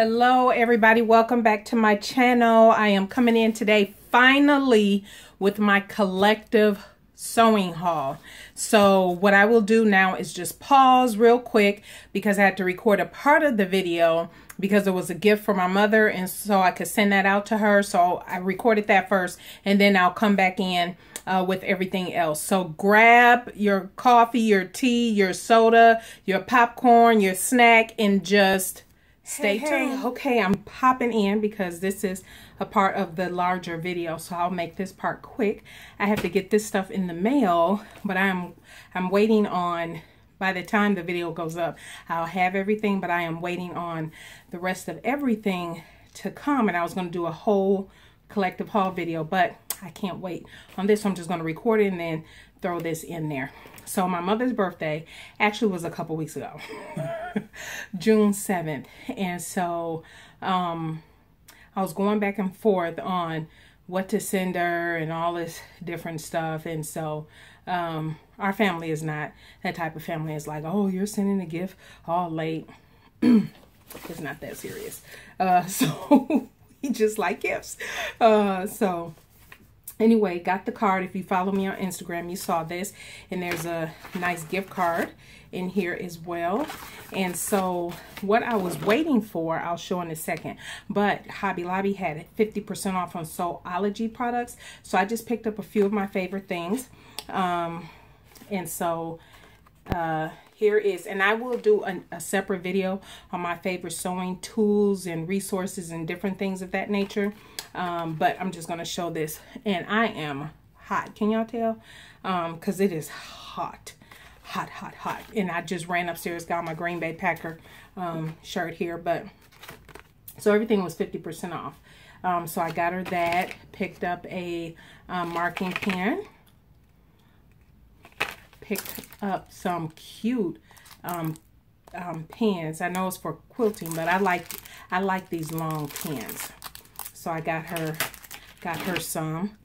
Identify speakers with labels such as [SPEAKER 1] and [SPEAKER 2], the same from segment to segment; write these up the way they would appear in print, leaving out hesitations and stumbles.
[SPEAKER 1] Hello everybody, welcome back to my channel. I am coming in today finally with my collective sewing haul. So what I will do now is just pause real quick because I had to record a part of the video because it was a gift for my mother, and so I could send that out to her. So I recorded that first and then I'll come back in with everything else. So grab your coffee, your tea, your soda, your popcorn, your snack, and just stay tuned. Okay, I'm popping in because this is a part of the larger video, so I'll make this part quick. I have to get this stuff in the mail, but I'm waiting on, by the time the video goes up, I'll have everything, but I am waiting on the rest of everything to come, and I was going to do a whole collective haul video, but I can't wait on this. So I'm just going to record it and then throw this in there. So my mother's birthday actually was a couple weeks ago, June 7th. And so I was going back and forth on what to send her and all this different stuff. And so our family is not that type of family. It's like, oh, you're sending a gift all late. It's not that serious. So we just like gifts. So anyway, got the card. If you follow me on Instagram, you saw this, and there's a nice gift card in here as well. And so what I was waiting for, I'll show in a second, but Hobby Lobby had 50% off on Soulology products, so I just picked up a few of my favorite things. And so here is, and I will do a separate video on my favorite sewing tools and resources and different things of that nature. But I'm just going to show this, and I am hot. Can y'all tell? Because it is hot. And I just ran upstairs, got my Green Bay Packer shirt here. But so everything was 50% off. So I got her that, picked up a marking pen, picked up some cute pens. I know it's for quilting, but I like these long pens. So I got her some.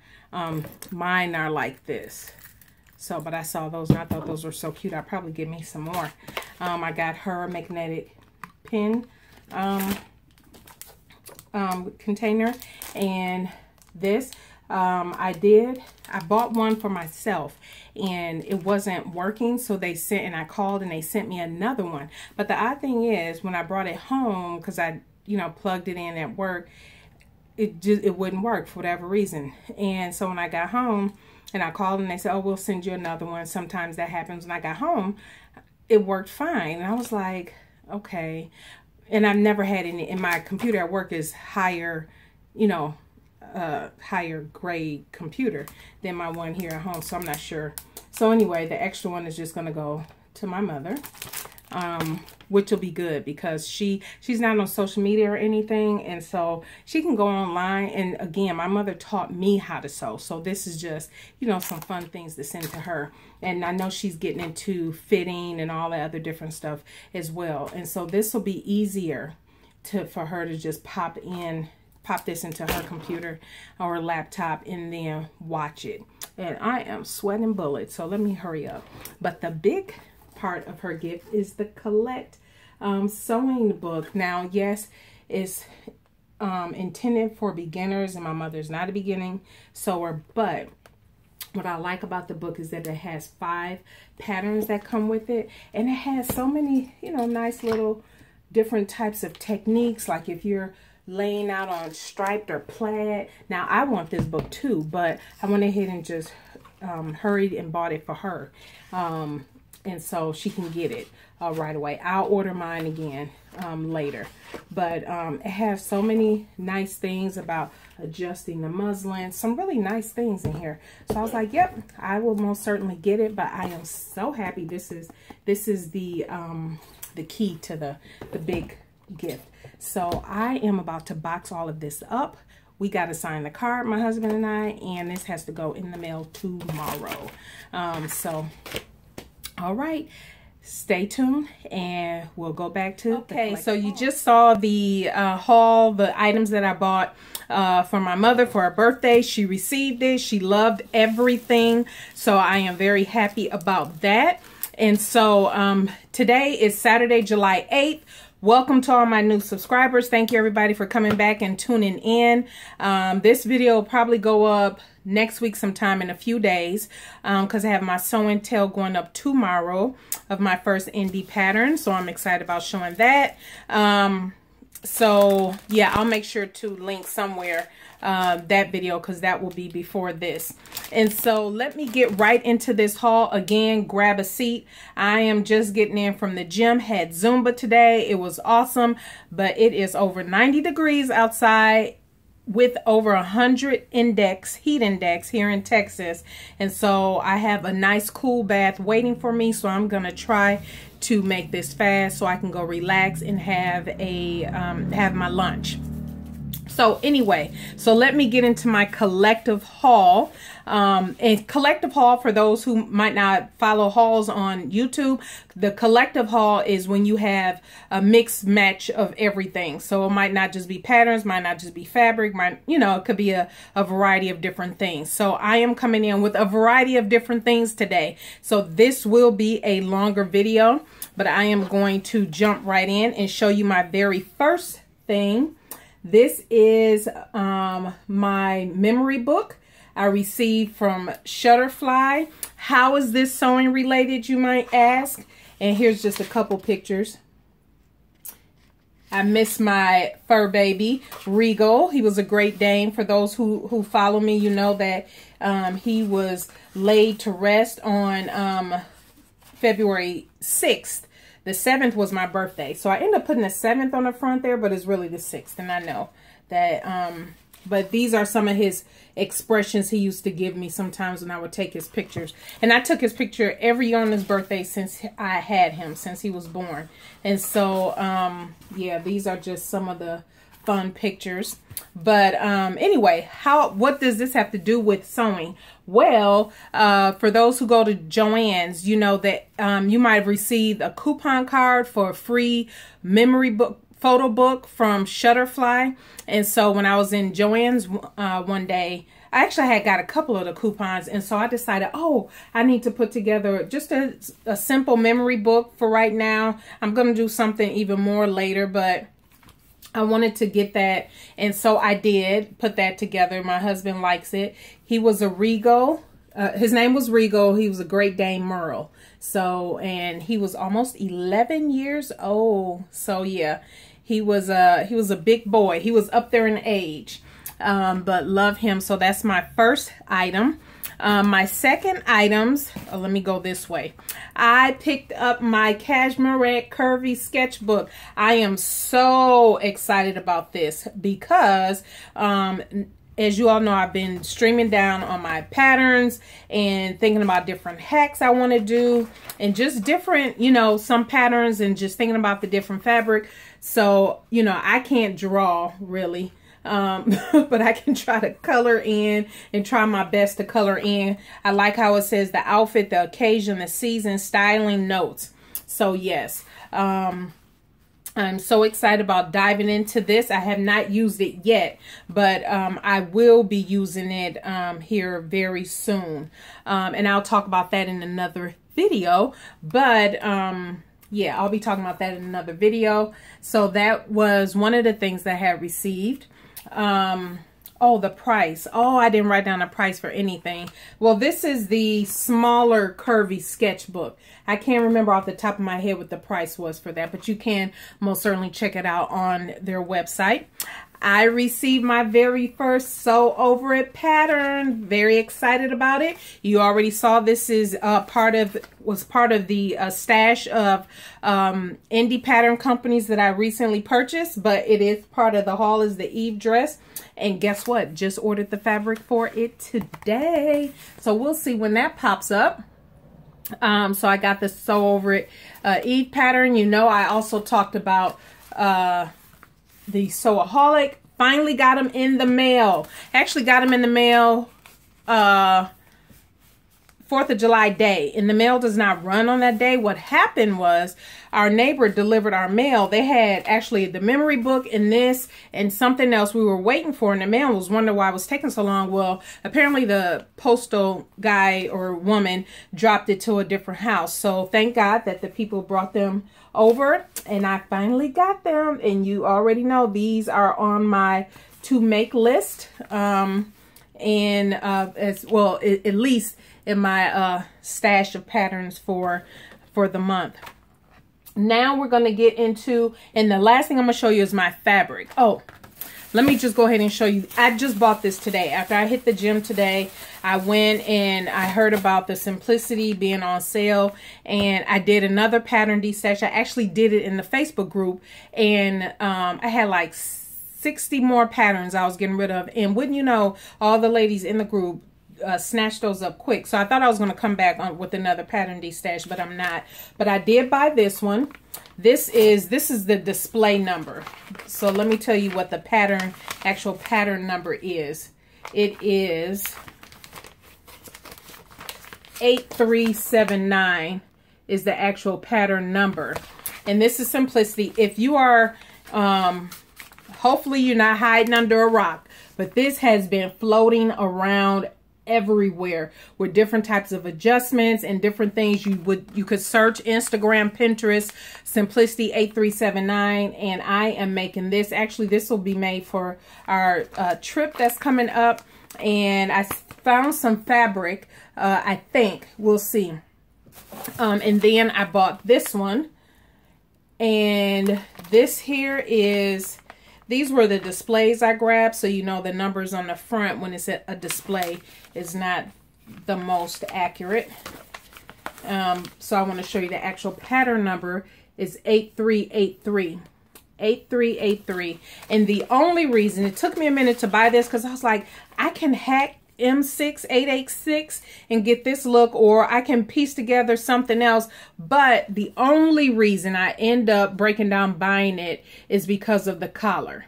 [SPEAKER 1] Mine are like this. So, but I saw those and I thought those were so cute. I'll probably get me some more. I got her a magnetic pen container, and this I bought one for myself and it wasn't working, so they sent, and I called and they sent me another one. But the odd thing is, when I brought it home, because I plugged it in at work, it wouldn't work for whatever reason. And so when I got home and I called and they said, oh, we'll send you another one. Sometimes that happens. When I got home, it worked fine. And I was like, okay. And I've never had any, and my computer at work is higher, higher grade computer than my one here at home. So I'm not sure. So anyway, the extra one is just going to go to my mother. Which will be good because she's not on social media or anything, and so she can go online. And again, my mother taught me how to sew, so this is just some fun things to send to her. And I know she's getting into fitting and all the other different stuff as well, and so this will be easier for her to just pop this into her computer or laptop and then watch it. And I am sweating bullets, so let me hurry up. But the big part of her gift is the Collect sewing book. Now, yes, it's intended for beginners, and my mother's not a beginning sewer, but what I like about the book is that it has 5 patterns that come with it, and it has so many nice little different types of techniques, like if you're laying out on striped or plaid. Now, I want this book too, but I went ahead and just hurried and bought it for her. And so she can get it right away. I'll order mine again later. But it has so many nice things about adjusting the muslin. Some really nice things in here. So I was like, yep, I will most certainly get it. But I am so happy. This is the key to the big gift. So I am about to box all of this up. We got to sign the card, my husband and I, and this has to go in the mail tomorrow. So all right, stay tuned and we'll go back to okay. So you just saw the haul, the items that I bought for my mother for her birthday. She received it. She loved everything, so I am very happy about that. And so today is Saturday, July 8th. welcome to all my new subscribers. Thank you everybody for coming back and tuning in. This video will probably go up next week sometime in a few days because I have my sew and tell going up tomorrow of my first indie pattern. So I'm excited about showing that. So yeah, I'll make sure to link somewhere that video because that will be before this. And so let me get right into this haul. Again, grab a seat. I am just getting in from the gym. Had Zumba today. It was awesome, but it is over 90 degrees outside with over 100 heat index here in Texas. And so I have a nice cool bath waiting for me, so I'm gonna try to make this fast so I can go relax and have a have my lunch. So anyway, so let me get into my collective haul. And collective haul, for those who might not follow hauls on YouTube, the collective haul is when you have a mixed match of everything. So it might not just be patterns, might not just be fabric, might, you know, it could be a variety of different things. So I am coming in with a variety of different things today. So this will be a longer video, but I am going to jump right in and show you my very first thing. This is my memory book I received from Shutterfly. How is this sewing related, you might ask? And here's just a couple pictures. I miss my fur baby, Regal. He was a Great Dane. For those who follow me, you know that he was laid to rest on February 6th. The 7th was my birthday. So I ended up putting the 7th on the front there, but it's really the 6th. And I know that, but these are some of his expressions he used to give me sometimes when I would take his pictures. And I took his picture every year on his birthday since I had him, since he was born. And so, yeah, these are just some of the fun pictures. But anyway, what does this have to do with sewing? Well, for those who go to Joann's, you know that you might have received a coupon card for a free memory book, photo book from Shutterfly. And so when I was in Joann's one day, I actually had got a couple of the coupons, and so I decided, oh, I need to put together just a simple memory book for right now. I'm going to do something even more later, but I wanted to get that, and so I did put that together. My husband likes it. He was a Regal. His name was Regal. He was a Great Dane Merle. So, and he was almost 11 years old. So yeah, he was a big boy. He was up there in age, but love him. So that's my first item. My second items, let me go this way. I picked up my Cashmere Curvy sketchbook. I am so excited about this because, as you all know, I've been streaming down on my patterns and thinking about different hacks I want to do and just different, you know, some patterns and just thinking about the different fabric. So, you know, I can't draw really. But I can try to color in and try my best to color in. I like how it says the outfit, the occasion, the season, styling notes. So yes, I'm so excited about diving into this. I have not used it yet, but I will be using it here very soon. And I'll talk about that in another video. But yeah, I'll be talking about that in another video. So that was one of the things that I had received. Oh, the price. Oh, I didn't write down a price for anything. Well, this is the smaller curvy sketchbook. I can't remember off the top of my head what the price was for that, but you can most certainly check it out on their website. I received my very first Sew Over It pattern. Very excited about it. You already saw this is part of the stash of indie pattern companies that I recently purchased, but it is part of the haul is the Eve dress. And guess what? Just ordered the fabric for it today. So we'll see when that pops up. So I got the Sew Over It Eve pattern. You know, I also talked about the Sewaholic. Finally got them in the mail. Actually got them in the mail 4th of July day, and the mail does not run on that day. What happened was our neighbor delivered our mail. They had actually the memory book and this and something else we were waiting for in the mail. Was wondering why it was taking so long. Well, apparently the postal guy or woman dropped it to a different house. So thank God that the people brought them over, and I finally got them. And you already know these are on my to make list, and as well, at least in my stash of patterns for the month. Now we're going to get into, and the last thing I'm going to show you is my fabric. Oh, let me just go ahead and show you. I just bought this today. After I hit the gym today, I went and I heard about the Simplicity being on sale, and I did another pattern destash. I actually did it in the Facebook group, and I had like 60 more patterns I was getting rid of. And wouldn't you know, all the ladies in the group snatched those up quick. So I thought I was going to come back on with another pattern destash, but I'm not. But I did buy this one. This is the display number. So let me tell you what the actual pattern number is. It is 8379 is the actual pattern number. And this is Simplicity. If you are, hopefully you're not hiding under a rock, but this has been floating around everywhere with different types of adjustments and different things. You could search Instagram, Pinterest, Simplicity 8379, and I am making this. Actually, this will be made for our trip that's coming up, and I found some fabric. I think we'll see. And then I bought this one, and this here is. These were the displays I grabbed, so you know the numbers on the front when it's a display is not the most accurate. So I want to show you the actual pattern number is 8383. 8383. And the only reason, it took me a minute to buy this because I was like, I can hack M6886 and get this look, or I can piece together something else. But the only reason I end up breaking down buying it is because of the collar,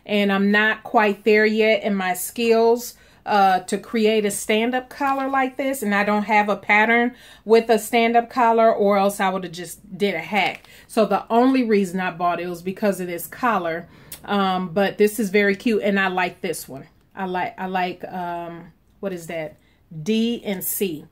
[SPEAKER 1] and I'm not quite there yet in my skills to create a stand-up collar like this, and I don't have a pattern with a stand-up collar, or else I would have just did a hack. So the only reason I bought it was because of this collar. But this is very cute, and I like this one. I like what is that? D and C.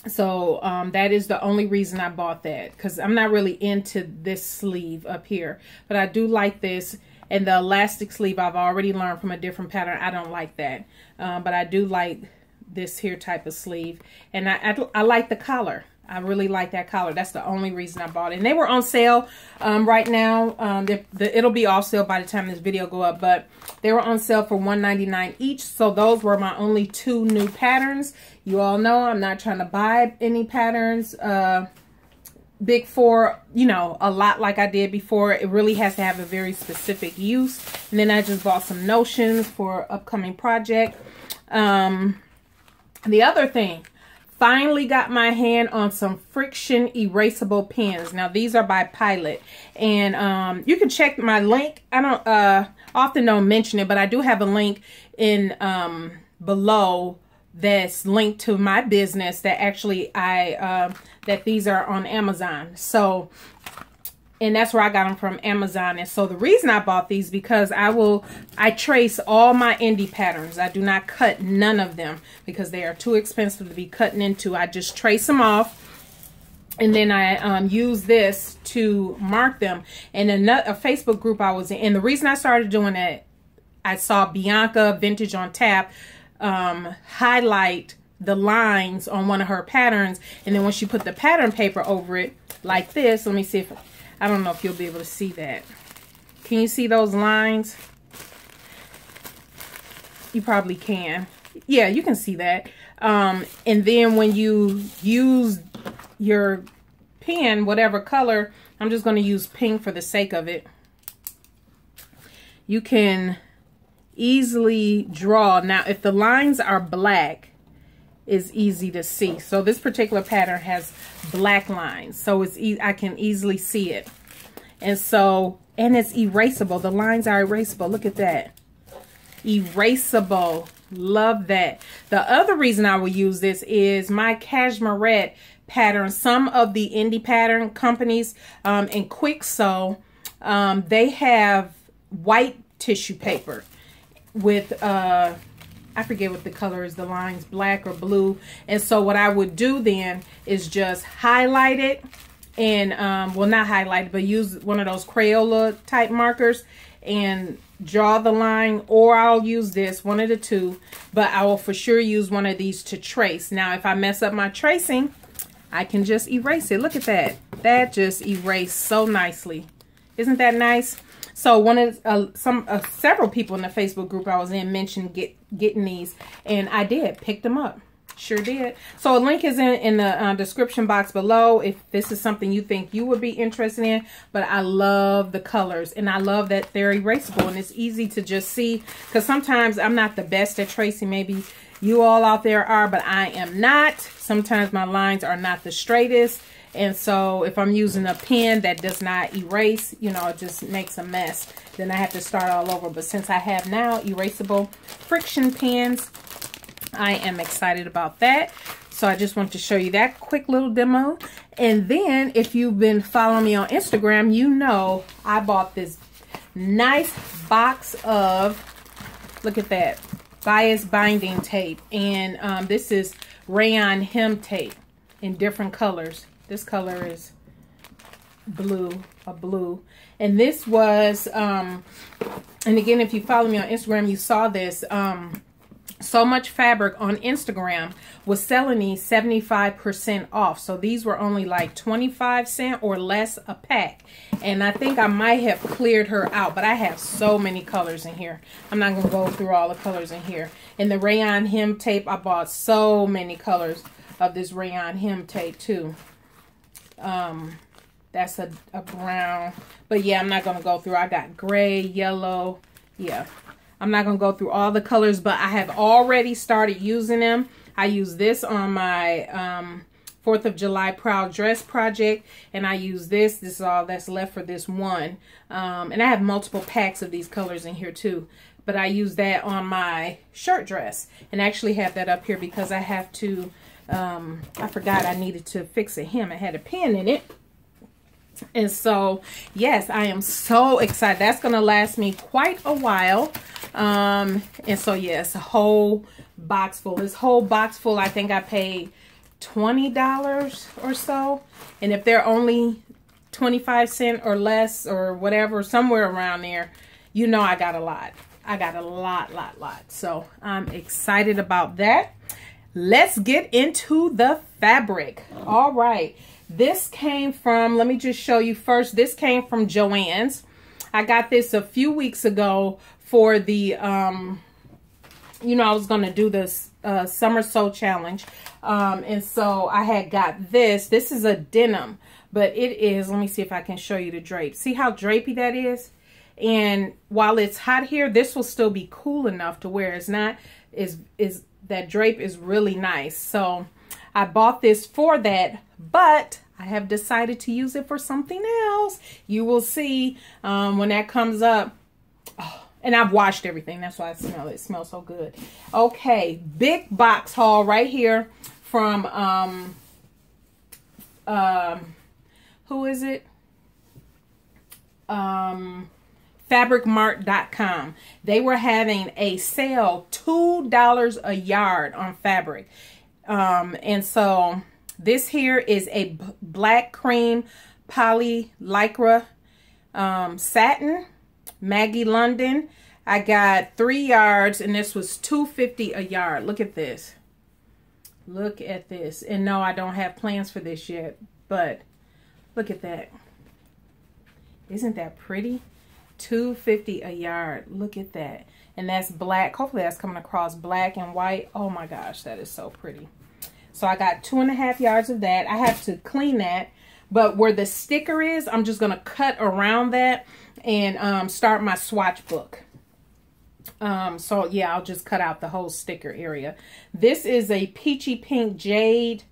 [SPEAKER 1] So that is the only reason I bought that, because I'm not really into this sleeve up here, but I do like this. And the elastic sleeve, I've already learned from a different pattern, I don't like that. But I do like this here type of sleeve, and I like the collar. I really like that collar. That's the only reason I bought it. And they were on sale right now. It'll be off sale by the time this video go up, but they were on sale for $1.99 each. So those were my only 2 new patterns. You all know I'm not trying to buy any patterns big for, you know, a lot like I did before. It really has to have a very specific use. And then I just bought some notions for upcoming project. The other thing, finally got my hand on some friction erasable pens. Now these are by Pilot, and you can check my link. I don't often don't mention it, but I do have a link in below that's linked to my business that actually that these are on Amazon. So, and that's where I got them from, Amazon. And so the reason I bought these, because I trace all my indie patterns. I do not cut none of them because they are too expensive to be cutting into. I just trace them off, and then I use this to mark them. And a Facebook group I was in, and the reason I started doing that, I saw Bianca Vintage on Tap highlight the lines on one of her patterns, and then when she put the pattern paper over it like this, let me see if I don't know if you'll be able to see that. Can you see those lines? You probably can. Yeah, you can see that. And then when you use your pen, whatever color, I'm just going to use pink for the sake of it, you can easily draw. Now, if the lines are black, it's easy to see. So this particular pattern has black lines, so it's I can easily see it. And so, and it's erasable. The lines are erasable. Look at that. Erasable. Love that. The other reason I will use this is my cashmere pattern. Some of the indie pattern companies in Quick Sew, they have white tissue paper with I forget what the color is, the lines, black or blue. And so what I would do then is just highlight it and well, not highlight it, but use one of those Crayola type markers and draw the line, or I'll use this, one of the two, but I will for sure use one of these to trace. Now if I mess up my tracing, I can just erase it. Look at that. That just erased so nicely. Isn't that nice? So one of several people in the Facebook group I was in mentioned getting these, and I did, picked them up. Sure did. So a link is in the description box below if this is something you think you would be interested in. But I love the colors, and I love that they're erasable, and it's easy to just see, because sometimes I'm not the best at tracing. Maybe you all out there are, but I am not. Sometimes my lines are not the straightest, and so if I'm using a pen that does not erase, you know, it just makes a mess. Then I have to start all over. But since I have now erasable friction pens, I am excited about that. So I just want to show you that quick little demo. And then if you've been following me on Instagram, you know I bought this nice box of, look at that, bias binding tape. And this is rayon hem tape in different colors. This color is blue, a blue. And this was, and again, if you follow me on Instagram, you saw this, So Much Fabric on Instagram was selling these 75% off. So these were only like 25 cents or less a pack. And I think I might have cleared her out, but I have so many colors in here. I'm not going to go through all the colors in here. And the rayon hem tape, I bought so many colors of this rayon hem tape too. That's a brown. But yeah, I'm not going to go through. I got gray, yellow. Yeah. I'm not going to go through all the colors, but I have already started using them. I use this on my 4th of July Proud Dress project, and I use this. This is all that's left for this one. And I have multiple packs of these colors in here too. But I use that on my shirt dress, and I actually have that up here because I have to, I forgot I needed to fix a hem. I had a pin in it. And so, yes, I am so excited. That's going to last me quite a while. And so, yes, a whole box full. This whole box full, I think I paid $20 or so. And if they're only 25 cents or less or whatever, somewhere around there, you know I got a lot. I got a lot. So, I'm excited about that. Let's get into the fabric. All right. This came from, let me just show you first. This came from Joann's. I got this a few weeks ago for the, you know, I was going to do this summer sew challenge. And so I had got this. This is a denim, but it is, let me see if I can show you the drape. See how drapey that is? And while it's hot here, this will still be cool enough to where it's not, that drape is really nice. So I bought this for that, but I have decided to use it for something else. You will see when that comes up. Oh, and I've washed everything. That's why I smell it. It smells so good. Okay, big box haul right here from, who is it? Fabricmart.com. They were having a sale, $2 a yard on fabric. And so this here is a black cream poly lycra satin, Maggie London. I got 3 yards, and this was $2.50 a yard. Look at this. Look at this. And no, I don't have plans for this yet, but look at that. Isn't that pretty? $2.50 a yard. Look at that. And that's black. Hopefully that's coming across black and white. Oh my gosh, that is so pretty. So I got 2.5 yards of that. I have to clean that. But where the sticker is, I'm just going to cut around that and start my swatch book. So yeah, I'll just cut out the whole sticker area. This is a peachy pink jade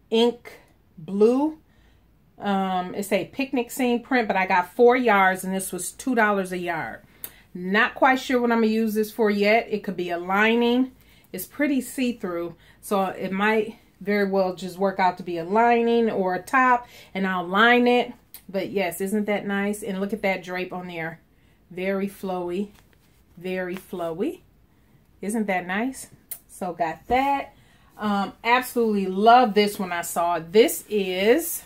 [SPEAKER 1] ink blue. It's a picnic scene print, but I got 4 yards, and this was $2 a yard. Not quite sure what I'm going to use this for yet. It could be a lining. It's pretty see-through, so it might very well just work out to be a lining or a top, and I'll line it. But yes, isn't that nice? And look at that drape on there. Very flowy. Very flowy. Isn't that nice? So got that. Absolutely love this when I saw it. This is,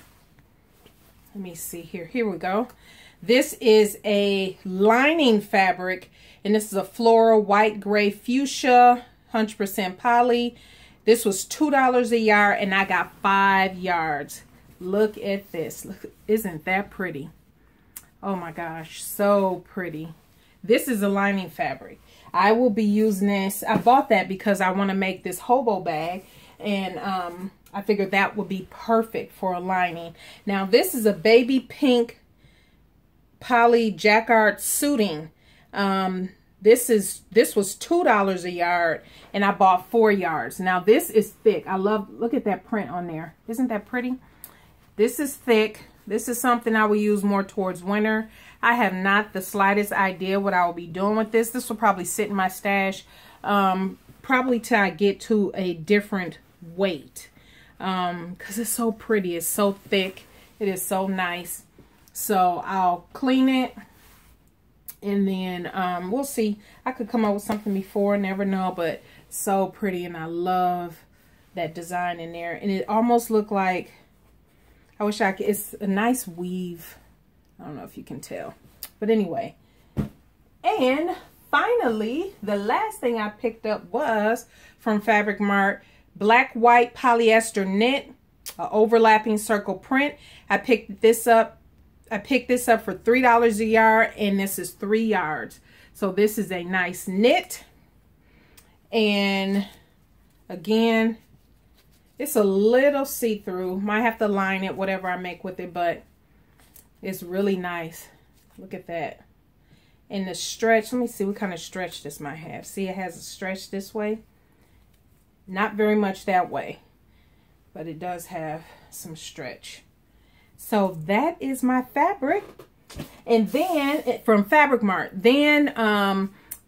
[SPEAKER 1] let me see here. Here we go. This is a lining fabric, and this is a floral white gray fuchsia, 100% poly. This was $2 a yard, and I got 5 yards. Look at this. Look, isn't that pretty? Oh my gosh, so pretty. This is a lining fabric. I will be using this. I bought that because I want to make this hobo bag, and I figured that would be perfect for a lining. Now this is a baby pink poly jacquard suiting. This was $2 a yard, and I bought 4 yards. Now this is thick. I love, look at that print on there. Isn't that pretty? This is thick. This is something I will use more towards winter. I have not the slightest idea what I will be doing with this. This will probably sit in my stash probably till I get to a different weight, because it's so pretty. It's so thick. It is so nice. So I'll clean it, and then we'll see. I could come up with something before, never know, but so pretty, and I love that design in there. And it almost looked like, I wish I could, it's a nice weave. I don't know if you can tell, but anyway. And finally, the last thing I picked up was from Fabric Mart, black white polyester knit, overlapping circle print. I picked this up for $3 a yard, and this is 3 yards. So this is a nice knit, and again, it's a little see-through. Might have to line it, whatever I make with it, but it's really nice. Look at that. And the stretch, let me see what kind of stretch this might have. See, it has a stretch this way. Not very much that way, but it does have some stretch. So that is my fabric. And then from Fabric Mart, then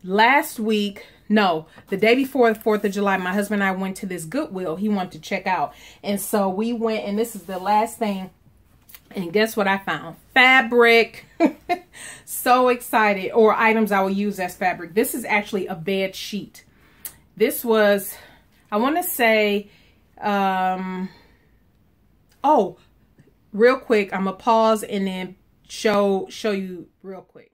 [SPEAKER 1] last week, no, the day before the 4th of July, my husband and I went to this Goodwill he wanted to check out. And so we went, and this is the last thing. And guess what I found? Fabric. So excited. Or items I will use as fabric. This is actually a bed sheet. This was, I want to say, oh, real quick, I'm going to pause and then show you real quick.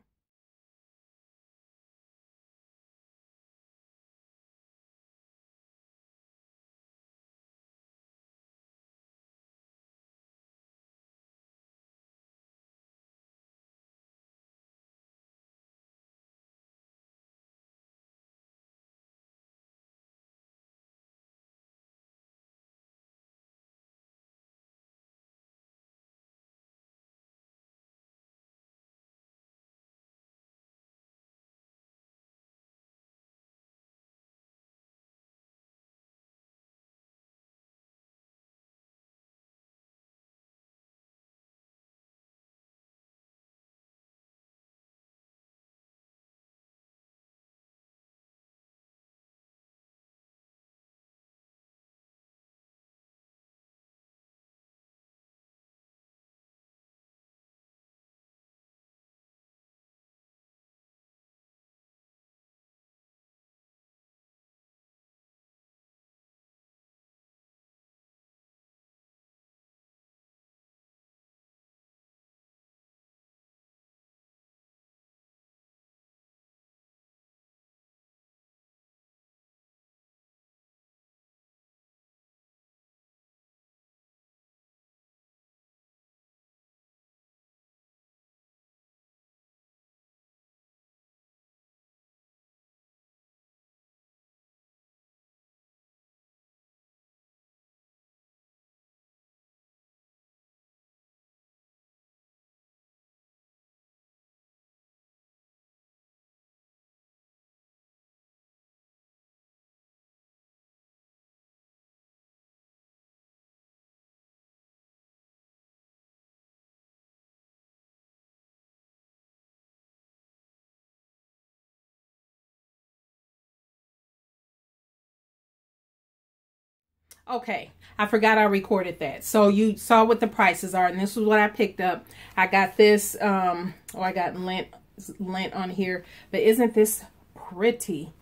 [SPEAKER 1] Okay, I forgot I recorded that. So you saw what the prices are, and this is what I picked up. I got this, I got lint on here, but isn't this pretty?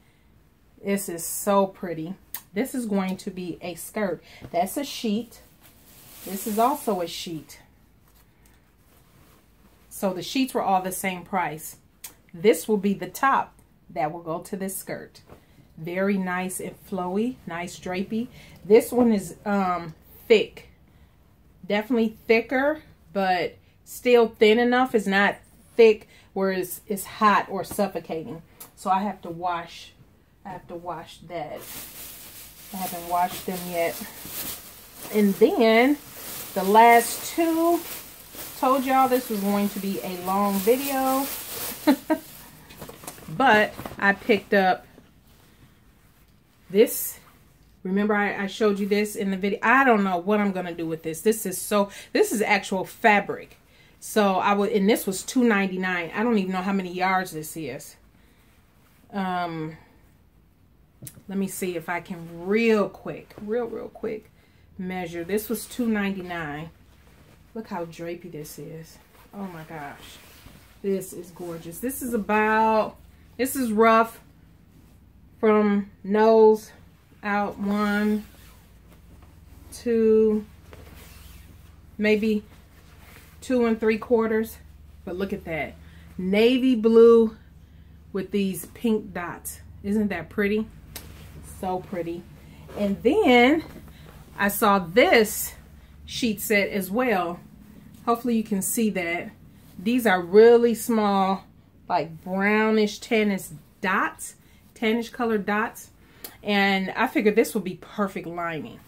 [SPEAKER 1] This is so pretty. This is going to be a skirt. That's a sheet. This is also a sheet. So the sheets were all the same price. This will be the top that will go to this skirt. Very nice and flowy, nice drapey. This one is thick. Definitely thicker, but still thin enough. It's not thick where it's hot or suffocating. So I have to wash. I have to wash that. I haven't washed them yet. And then the last two, told y'all this was going to be a long video. But I picked up this. Remember I showed you this in the video. I don't know what I'm gonna do with this. This is actual fabric. So and this was $2.99. I don't even know how many yards this is. Let me see if I can real quick measure. This was $2.99. Look how drapey this is. Oh my gosh. This is gorgeous. This is rough from nose out 1, 2, maybe 2 3/4. But look at that. Navy blue with these pink dots. Isn't that pretty? So pretty. And then I saw this sheet set as well. Hopefully you can see that. These are really small, like brownish tannish dots, tannish colored dots. And I figured this would be perfect lining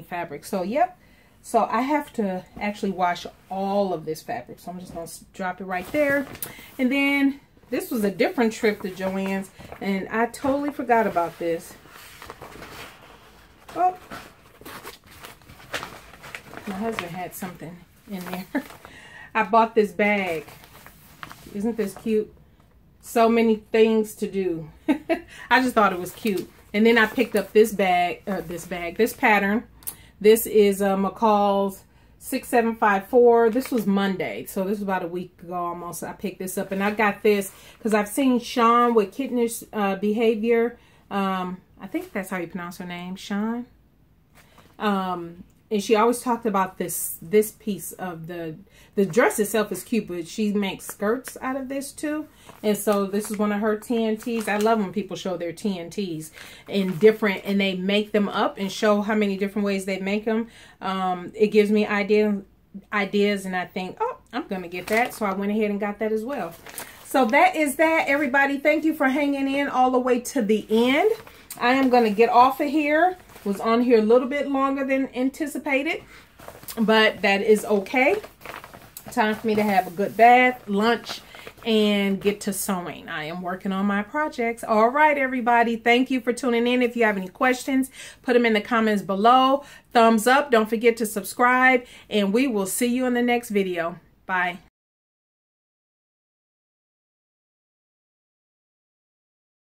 [SPEAKER 1] fabric. So yep. So I have to actually wash all of this fabric. So I'm just going to drop it right there. And then this was a different trip to Joann's, and I totally forgot about this. Oh, my husband had something in there. I bought this bag. Isn't this cute? So many things to do. I just thought it was cute. And then I picked up this pattern. This is McCall's 6754. This was Monday, so this was about a week ago almost. I picked this up, and I got this because I've seen Sean with kittenish behavior. I think that's how you pronounce her name, Sean. And she always talked about this piece of the dress itself is cute, but she makes skirts out of this too. And so this is one of her TNTs. I love when people show their TNTs and they make them up and show how many different ways they make them. It gives me ideas, and I think, oh, I'm gonna get that. So I went ahead and got that as well. So that is that, everybody. Thank you for hanging in all the way to the end. I am gonna get off of here. Was on here a little bit longer than anticipated, but that is okay. Time for me to have a good bath, lunch, and get to sewing. I am working on my projects. All right, everybody. Thank you for tuning in. If you have any questions, put them in the comments below. Thumbs up. Don't forget to subscribe, and we will see you in the next video. Bye.